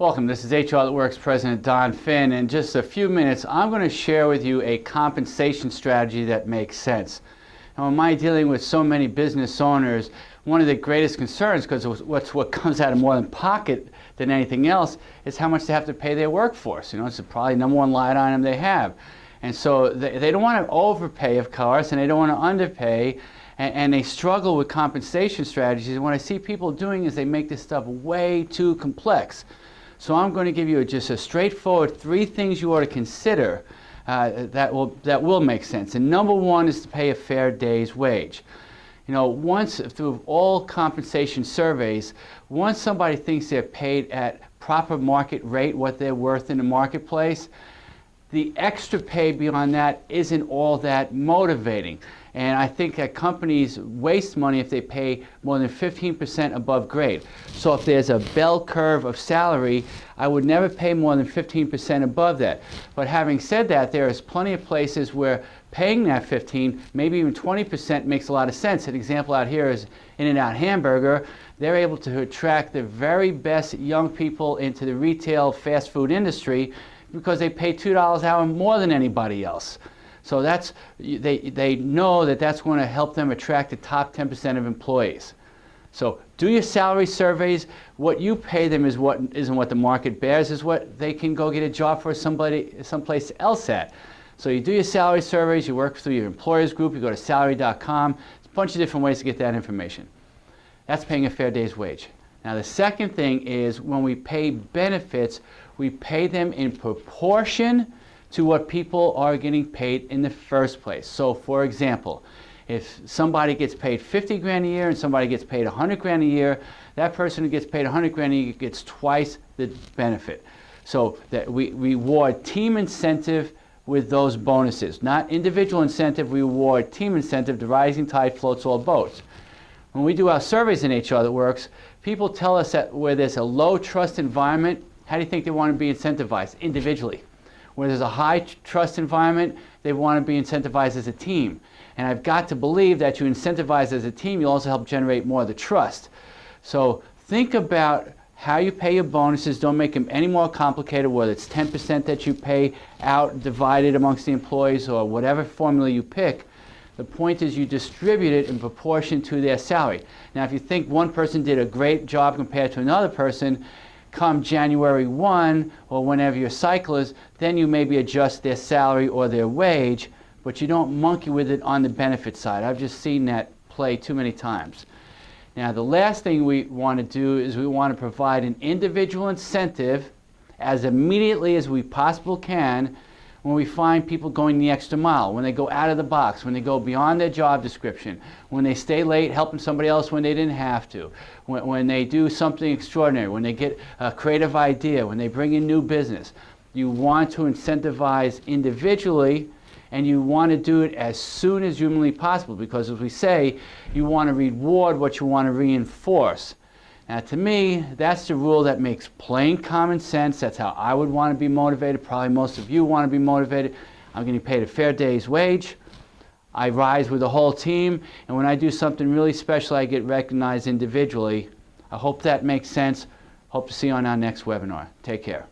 Welcome. This is HR That Works President Don Phin. In just a few minutes, I'm going to share with you a compensation strategy that makes sense. Now, in my dealing with so many business owners, one of the greatest concerns, because what comes out of more than pocket than anything else, is how much they have to pay their workforce. You know, it's probably the number one line item they have. And so they don't want to overpay, of course, and they don't want to underpay. And they struggle with compensation strategies. And what I see people doing is they make this stuff way too complex. So I'm going to give you just a straightforward 3 things you ought to consider that will make sense. And number 1 is to pay a fair day's wage. You know, once through all compensation surveys, once somebody thinks they're paid at proper market rate, what they're worth in the marketplace, the extra pay beyond that isn't all that motivating. And I think that companies waste money if they pay more than 15% above grade. So if there's a bell curve of salary, I would never pay more than 15% above that. But having said that, there is plenty of places where paying that 15, maybe even 20% makes a lot of sense. An example out here is In-N-Out Hamburger. They're able to attract the very best young people into the retail fast food industry because they pay $2 an hour more than anybody else. So they know that that's going to help them attract the top 10% of employees. So do your salary surveys. What you pay them isn't what the market bears, is what they can go get a job for someplace else at. So you do your salary surveys, you work through your employers group, you go to salary.com. There's a bunch of different ways to get that information. That's paying a fair day's wage. Now the second thing is when we pay benefits, we pay them in proportion to what people are getting paid in the first place. So for example, if somebody gets paid 50 grand a year and somebody gets paid 100 grand a year, that person who gets paid 100 grand a year gets twice the benefit. So that we reward team incentive with those bonuses, not individual incentive. We reward team incentive. The rising tide floats all boats. When we do our surveys in HR That Works, people tell us that where there's a low trust environment, how do you think they want to be incentivized? Individually. Where there's a high trust environment, they want to be incentivized as a team. And I've got to believe that you incentivize as a team, you also help generate more of the trust. So think about how you pay your bonuses. Don't make them any more complicated, whether it's 10% that you pay out divided amongst the employees or whatever formula you pick. The point is you distribute it in proportion to their salary. Now if you think one person did a great job compared to another person, come January 1 or whenever your cycle is, then you maybe adjust their salary or their wage, but you don't monkey with it on the benefit side. I've just seen that play too many times. Now the last thing we want to do is we want to provide an individual incentive as immediately as we possibly can when we find people going the extra mile, when they go out of the box, when they go beyond their job description, when they stay late helping somebody else when they didn't have to, when they do something extraordinary, when they get a creative idea, when they bring in new business. You want to incentivize individually, and you want to do it as soon as humanly possible, because as we say, you want to reward what you want to reinforce. Now to me, that's the rule that makes plain common sense. That's how I would want to be motivated. Probably most of you want to be motivated. I'm getting paid a fair day's wage. I rise with the whole team, and when I do something really special, I get recognized individually. I hope that makes sense. Hope to see you on our next webinar. Take care.